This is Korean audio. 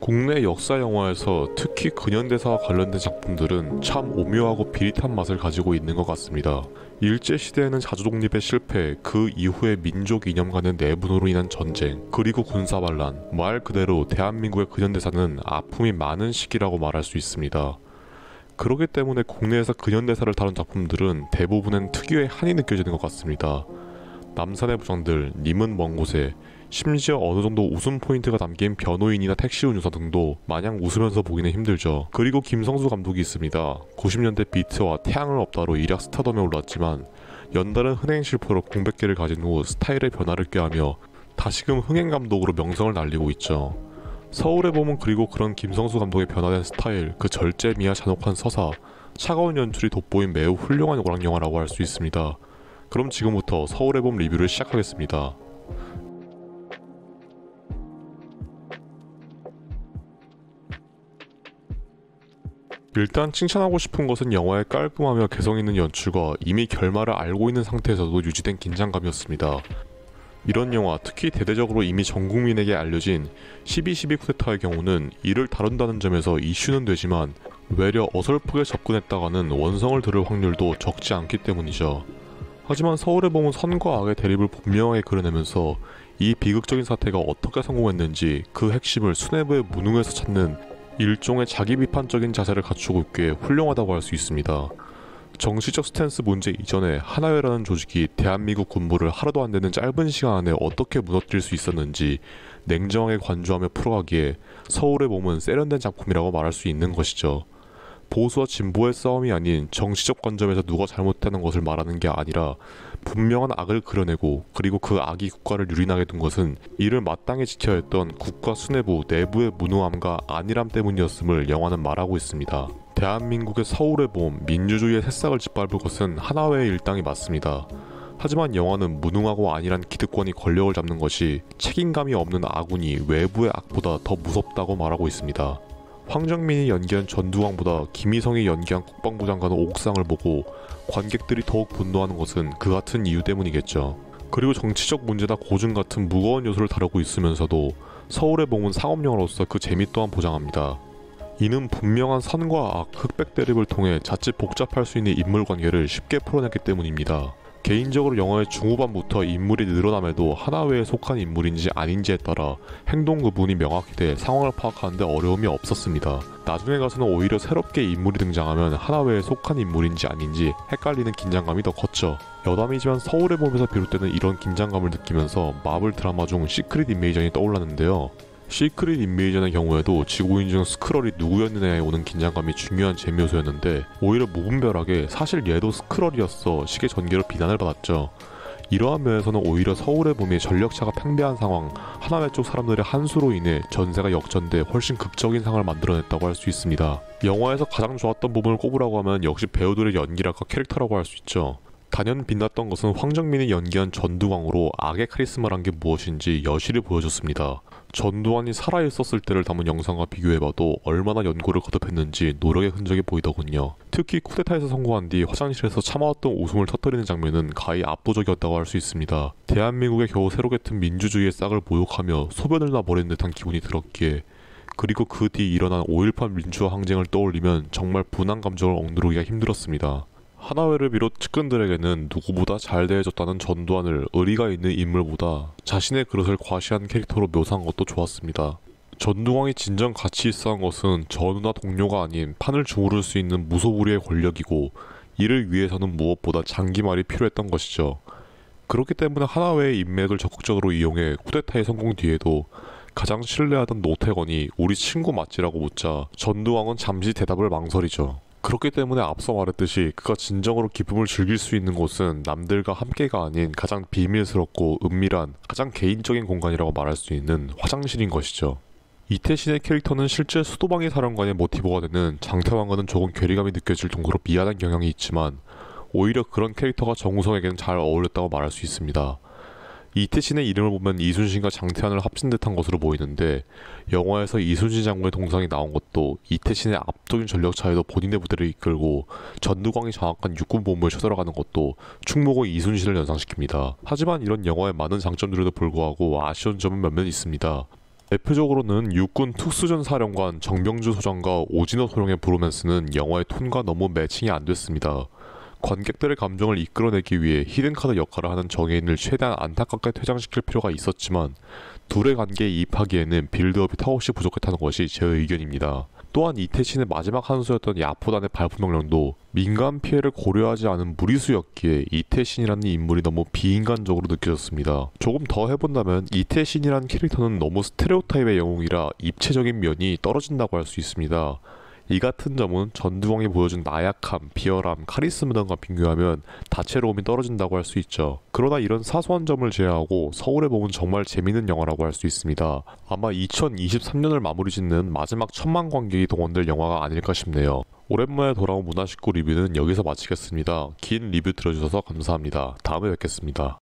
국내 역사 영화에서 특히 근현대사와 관련된 작품들은 참 오묘하고 비릿한 맛을 가지고 있는 것 같습니다. 일제시대에는 자주독립의 실패, 그 이후에 민족 이념 간의 내분으로 인한 전쟁, 그리고 군사반란, 말 그대로 대한민국의 근현대사는 아픔이 많은 시기라고 말할 수 있습니다. 그렇기 때문에 국내에서 근현대사를 다룬 작품들은 대부분은 특유의 한이 느껴지는 것 같습니다. 남산의 부장들, 님은 먼 곳에, 심지어 어느 정도 웃음 포인트가 담긴 변호인이나 택시 운전사 등도 마냥 웃으면서 보기는 힘들죠. 그리고 김성수 감독이 있습니다. 90년대 비트와 태양을 없다로 일약 스타덤에 올랐지만 연달은 흥행 실패로 공백기를 가진 후 스타일의 변화를 꾀하며 다시금 흥행 감독으로 명성을 날리고 있죠. 서울의 봄은 그리고 그런 김성수 감독의 변화된 스타일, 그 절제미와 잔혹한 서사, 차가운 연출이 돋보인 매우 훌륭한 오락영화라고 할 수 있습니다. 그럼 지금부터 서울의 봄 리뷰를 시작하겠습니다. 일단 칭찬하고 싶은 것은 영화의 깔끔하며 개성있는 연출과 이미 결말을 알고 있는 상태에서도 유지된 긴장감이었습니다. 이런 영화, 특히 대대적으로 이미 전 국민에게 알려진 12.12 쿠데타의 경우는 이를 다룬다는 점에서 이슈는 되지만 외려 어설프게 접근했다가는 원성을 들을 확률도 적지 않기 때문이죠. 하지만 서울의 봄은 선과 악의 대립을 분명하게 그려내면서 이 비극적인 사태가 어떻게 성공했는지 그 핵심을 수뇌부의 무능에서 찾는 일종의 자기 비판적인 자세를 갖추고 있기에 훌륭하다고 할 수 있습니다. 정치적 스탠스 문제 이전에 하나회라는 조직이 대한민국 군부를 하루도 안 되는 짧은 시간 안에 어떻게 무너뜨릴 수 있었는지 냉정하게 관조하며 풀어가기에 서울의 봄은 세련된 작품이라고 말할 수 있는 것이죠. 보수와 진보의 싸움이 아닌 정치적 관점에서 누가 잘못하는 것을 말하는 게 아니라 분명한 악을 그려내고 그리고 그 악이 국가를 유린하게 둔 것은 이를 마땅히 지켜야 했던 국가 수뇌부 내부의 무능함과 안일함 때문이었음을 영화는 말하고 있습니다. 대한민국의 서울의 봄, 민주주의의 새싹을 짓밟을 것은 하나회의 일당이 맞습니다. 하지만 영화는 무능하고 안일한 기득권이 권력을 잡는 것이 책임감이 없는 아군이 외부의 악보다 더 무섭다고 말하고 있습니다. 황정민이 연기한 전두광보다 김희성이 연기한 국방부 장관의 옥상을 보고 관객들이 더욱 분노하는 것은 그 같은 이유 때문이겠죠. 그리고 정치적 문제나 고증 같은 무거운 요소를 다루고 있으면서도 서울의 봄은 상업영화로서 그 재미 또한 보장합니다. 이는 분명한 선과 악, 흑백 대립을 통해 자칫 복잡할 수 있는 인물 관계를 쉽게 풀어냈기 때문입니다. 개인적으로 영화의 중후반부터 인물이 늘어남에도 하나회에 속한 인물인지 아닌지에 따라 행동 구분이 명확히 돼 상황을 파악하는데 어려움이 없었습니다. 나중에 가서는 오히려 새롭게 인물이 등장하면 하나회에 속한 인물인지 아닌지 헷갈리는 긴장감이 더 컸죠. 여담이지만 서울의 봄에서 비롯되는 이런 긴장감을 느끼면서 마블 드라마 중 시크릿 인베이전이 떠올랐는데요. 시크릿 인베이전의 경우에도 지구인 중 스크럴이 누구였느냐에 오는 긴장감이 중요한 재미 요소였는데 오히려 무분별하게 사실 얘도 스크럴이었어 식의 전개로 비난을 받았죠. 이러한 면에서는 오히려 서울의 봄이 전력차가 팽배한 상황, 하나회 쪽 사람들의 한수로 인해 전세가 역전돼 훨씬 극적인 상황을 만들어냈다고 할 수 있습니다. 영화에서 가장 좋았던 부분을 꼽으라고 하면 역시 배우들의 연기랄까 캐릭터라고 할 수 있죠. 단연 빛났던 것은 황정민이 연기한 전두광으로 악의 카리스마란 게 무엇인지 여실히 보여줬습니다. 전두환이 살아있었을 때를 담은 영상과 비교해봐도 얼마나 연고를 거듭했는지 노력의 흔적이 보이더군요. 특히 쿠데타에서 성공한 뒤 화장실에서 참아왔던 웃음을 터뜨리는 장면은 가히 압도적이었다고 할 수 있습니다. 대한민국에 겨우 새롭게 튼 민주주의의 싹을 모욕하며 소변을 놔버린 듯한 기분이 들었기에 그리고 그 뒤 일어난 5.18 민주화 항쟁을 떠올리면 정말 분한 감정을 억누르기가 힘들었습니다. 하나회를 비롯 측근들에게는 누구보다 잘 대해줬다는 전두환을 의리가 있는 인물보다 자신의 그릇을 과시한 캐릭터로 묘사한 것도 좋았습니다. 전두광이 진정 가치 있어 한 것은 전우나 동료가 아닌 판을 주무를 수 있는 무소불위의 권력이고 이를 위해서는 무엇보다 장기말이 필요했던 것이죠. 그렇기 때문에 하나회의 인맥을 적극적으로 이용해 쿠데타의 성공 뒤에도 가장 신뢰하던 노태건이 우리 친구 맞지라고 묻자 전두광은 잠시 대답을 망설이죠. 그렇기 때문에 앞서 말했듯이 그가 진정으로 기쁨을 즐길 수 있는 곳은 남들과 함께가 아닌 가장 비밀스럽고 은밀한 가장 개인적인 공간이라고 말할 수 있는 화장실인 것이죠. 이태신의 캐릭터는 실제 수도방위 사령관의 모티브가 되는 장태왕과는 조금 괴리감이 느껴질 정도로 미안한 경향이 있지만 오히려 그런 캐릭터가 정우성에게는 잘 어울렸다고 말할 수 있습니다. 이태신의 이름을 보면 이순신과 장태환을 합친 듯한 것으로 보이는데 영화에서 이순신 장군의 동상이 나온 것도 이태신의 압도적인 전력 차이도 본인의 부대를 이끌고 전두광이 장악한 육군 본부에 쳐들어가는 것도 충무고 이순신을 연상시킵니다. 하지만 이런 영화의 많은 장점들에도 불구하고 아쉬운 점은 몇몇 있습니다. 대표적으로는 육군 특수전 사령관 정병주 소장과 오진호 소령의 브로맨스는 영화의 톤과 너무 매칭이 안 됐습니다. 관객들의 감정을 이끌어내기 위해 히든카드 역할을 하는 정해인을 최대한 안타깝게 퇴장시킬 필요가 있었지만 둘의 관계에 이입하기에는 빌드업이 턱없이 부족했다는 것이 제 의견입니다. 또한 이태신의 마지막 한 수였던 야포단의 발포 명령도 민간 피해를 고려하지 않은 무리수였기에 이태신이라는 인물이 너무 비인간적으로 느껴졌습니다. 조금 더 해본다면 이태신이라는 캐릭터는 너무 스테레오타입의 영웅이라 입체적인 면이 떨어진다고 할 수 있습니다. 이 같은 점은 전두광이 보여준 나약함, 비열함, 카리스마 등과 비교하면 다채로움이 떨어진다고 할 수 있죠. 그러나 이런 사소한 점을 제외하고 서울의 봄은 정말 재밌는 영화라고 할 수 있습니다. 아마 2023년을 마무리 짓는 마지막 1000만 관객이 동원될 영화가 아닐까 싶네요. 오랜만에 돌아온 문화식구 리뷰는 여기서 마치겠습니다. 긴 리뷰 들어주셔서 감사합니다. 다음에 뵙겠습니다.